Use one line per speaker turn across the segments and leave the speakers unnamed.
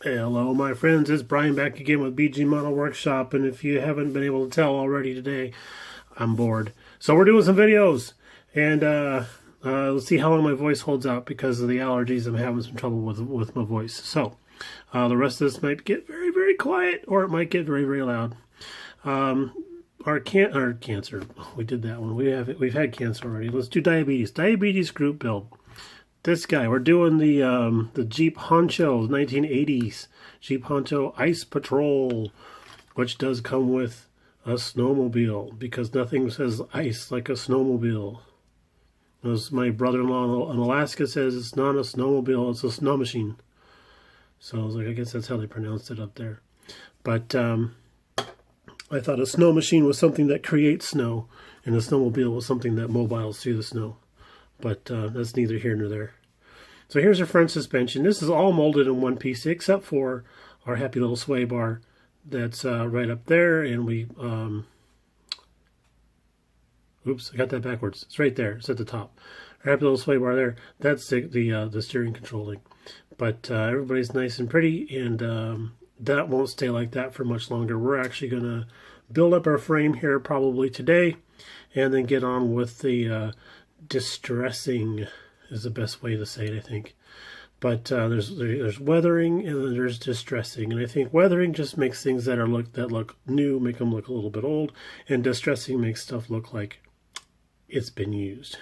Hello my friends, it's Brian back again with BG Model Workshop, and if you haven't been able to tell already today, I'm bored. So we're doing some videos, and let's see how long my voice holds out because of the allergies. I'm having some trouble with my voice. So the rest of this might get very, very quiet, or it might get very, very loud. Our cancer, we did that one. We've had cancer already. Let's do diabetes. Diabetes group build. This guy, we're doing the Jeep Honcho 1980s Jeep Honcho Ice Patrol, which does come with a snowmobile because nothing says ice like a snowmobile. As my brother-in-law in Alaska says, it's not a snowmobile, it's a snow machine. So I was like, I guess that's how they pronounced it up there. But I thought a snow machine was something that creates snow, and a snowmobile was something that mobiles through the snow. But that's neither here nor there. So here's our front suspension. This is all molded in one piece except for our happy little sway bar that's right up there. And we, oops, I got that backwards. It's right there. It's at the top. Our happy little sway bar there. That's the steering controlling. But everybody's nice and pretty, and that won't stay like that for much longer. We're actually going to build up our frame here probably today, and then get on with the distressing is the best way to say it, I think. But there's weathering, and then there's distressing, and I think weathering just makes things that look new, make them look a little bit old, and distressing makes stuff look like it's been used.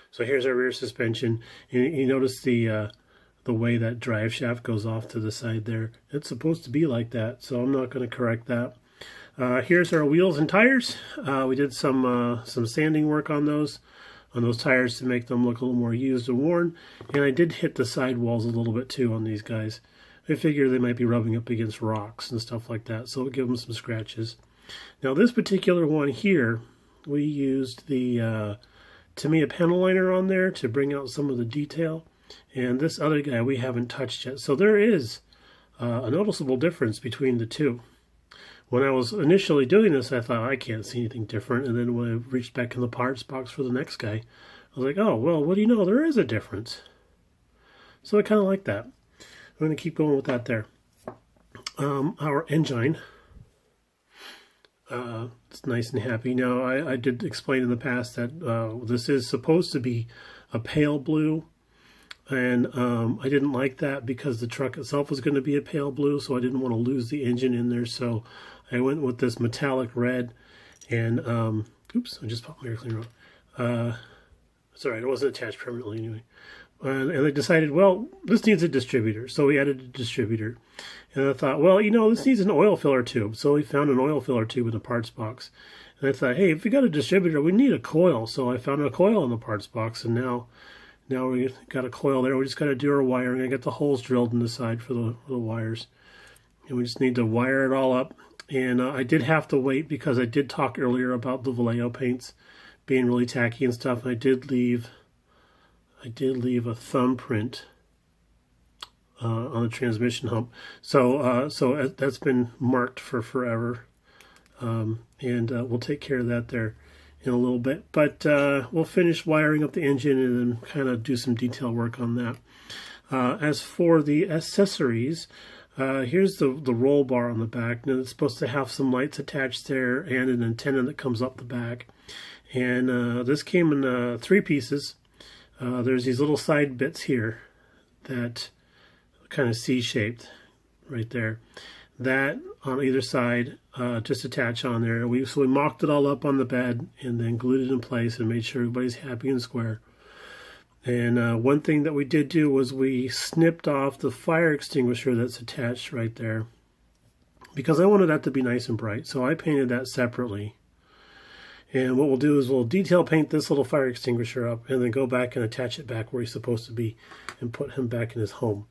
So here's our rear suspension. You notice the way that drive shaft goes off to the side there. It's supposed to be like that, so I'm not going to correct that. Here's our wheels and tires. We did some sanding work on those tires to make them look a little more used and worn. And I did hit the sidewalls a little bit too on these guys. I figure they might be rubbing up against rocks and stuff like that, so we'll give them some scratches. Now this particular one here, we used the Tamiya panel liner on there to bring out some of the detail. And this other guy we haven't touched yet. So there is a noticeable difference between the two. When I was initially doing this, I thought, I can't see anything different. And then when I reached back in the parts box for the next guy, I was like, oh, well, what do you know? There is a difference. So I kind of like that. I'm going to keep going with that there. Our engine, it's nice and happy. Now, I did explain in the past that this is supposed to be a pale blue. And I didn't like that because the truck itself was going to be a pale blue, so I didn't want to lose the engine in there. So I went with this metallic red. And, oops, I just popped my air cleaner on. It's all right, it wasn't attached permanently anyway. And I decided, well, this needs a distributor. So we added a distributor. And I thought, well, you know, this needs an oil filler tube. So we found an oil filler tube in the parts box. And I thought, hey, if we got a distributor, we need a coil. So I found a coil in the parts box, and now we got a coil there. We just got to do our wiring. I got the holes drilled in the side for the wires. And we just need to wire it all up. And I did have to wait because I did talk earlier about the Vallejo paints being really tacky and stuff. I did leave a thumbprint on the transmission hump. So that's been marked for forever. And we'll take care of that there in a little bit, but we'll finish wiring up the engine and then kind of do some detail work on that. As for the accessories, here's the roll bar on the back. Now it's supposed to have some lights attached there and an antenna that comes up the back. And this came in 3 pieces. There's these little side bits here that kind of C-shaped right there. That on either side just attach on there. So we mocked it all up on the bed and then glued it in place and made sure everybody's happy and square. And one thing that we did do was we snipped off the fire extinguisher that's attached right there because I wanted that to be nice and bright. So I painted that separately. And what we'll do is we'll detail paint this little fire extinguisher up and then go back and attach it back where he's supposed to be and put him back in his home.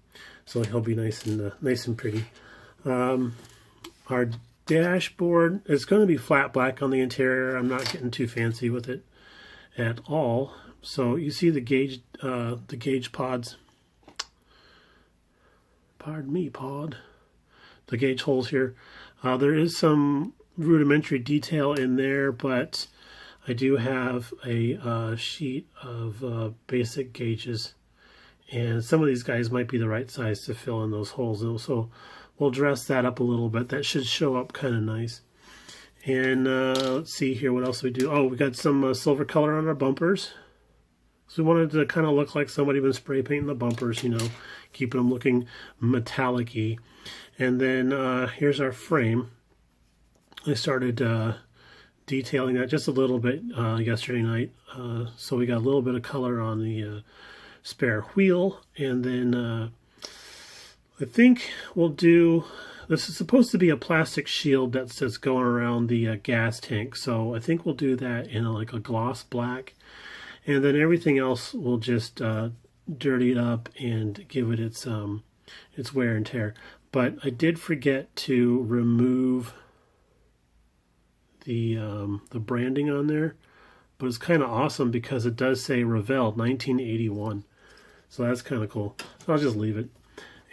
So he'll be nice and pretty. Our dashboard is going to be flat black on the interior. I'm not getting too fancy with it at all. So you see the gauge pods. Pardon me, pod. The gauge holes here. There is some rudimentary detail in there, but I do have a sheet of basic gauges And some of these guys might be the right size to fill in those holes. So we'll dress that up a little bit. That should show up kind of nice. And let's see here, what else we do? Oh, we got some silver color on our bumpers. So we wanted to kind of look like somebody been spray painting the bumpers, you know, keeping them looking metallic-y. And then here's our frame. I started detailing that just a little bit yesterday night. So we got a little bit of color on the spare wheel. And then I think we'll do, this is supposed to be a plastic shield that's going around the gas tank. So I think we'll do that in like a gloss black. And then everything else we'll just dirty it up and give it its wear and tear. But I did forget to remove the branding on there. But it's kind of awesome because it does say Revell 1981. So that's kind of cool. So I'll just leave it.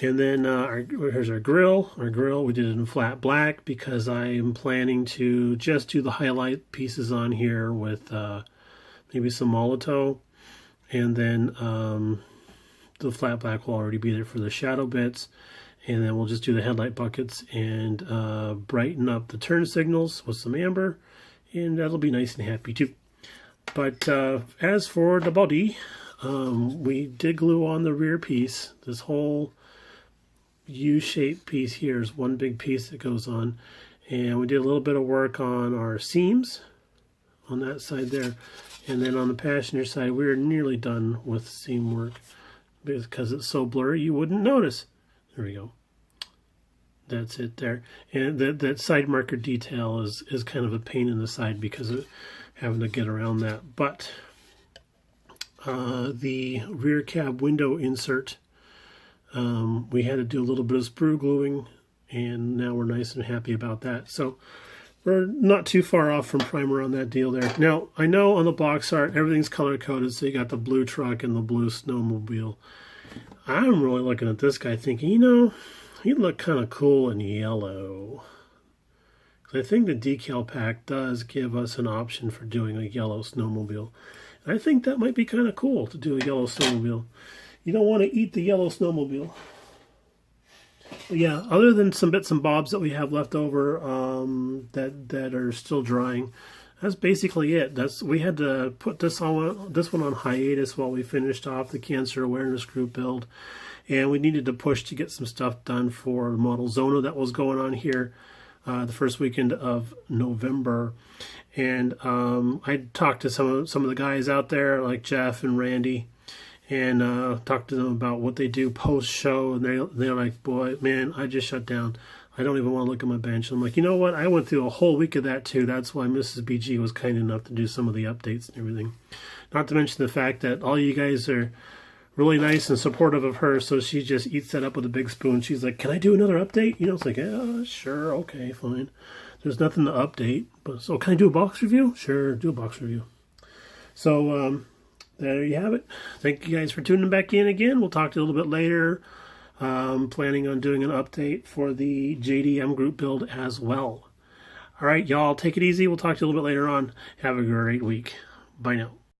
And then here's our grill. Our grill, we did it in flat black because I am planning to just do the highlight pieces on here with maybe some Molotow. And then the flat black will already be there for the shadow bits. And then we'll just do the headlight buckets and brighten up the turn signals with some amber. And that'll be nice and happy too. But as for the body, we did glue on the rear piece. This whole U-shaped piece here is one big piece that goes on. And we did a little bit of work on our seams on that side there. And then on the passenger side, we're nearly done with seam work because it's so blurry you wouldn't notice. There we go. That's it there. And that side marker detail is kind of a pain in the side because of having to get around that. But the rear cab window insert, we had to do a little bit of sprue gluing, and now we're nice and happy about that. So we're not too far off from primer on that deal there. Now, I know on the box art, everything's color-coded, so you got the blue truck and the blue snowmobile. I'm really looking at this guy thinking, you know, he'd look kind of cool in yellow. I think the decal pack does give us an option for doing a yellow snowmobile. And I think that might be kind of cool to do a yellow snowmobile. You don't want to eat the yellow snowmobile. But yeah, other than some bits and bobs that we have left over that are still drying, that's basically it. We had to put this one on hiatus while we finished off the cancer awareness group build, and we needed to push to get some stuff done for Model Zona that was going on here the first weekend of November. And I talked to some of the guys out there like Jeff and Randy, and talked to them about what they do post-show, and they're like, boy, man, I just shut down. I don't even want to look at my bench. I'm like, you know what? I went through a whole week of that too. That's why Mrs. BG was kind enough to do some of the updates and everything. Not to mention the fact that all you guys are really nice and supportive of her, so she just eats that up with a big spoon. She's like, can I do another update? You know, it's like, yeah, sure, okay, fine. There's nothing to update. But so can I do a box review? Sure, do a box review. So there you have it. Thank you guys for tuning back in again. We'll talk to you a little bit later. Planning on doing an update for the JDM group build as well. All right, y'all, take it easy. We'll talk to you a little bit later on. Have a great week. Bye now.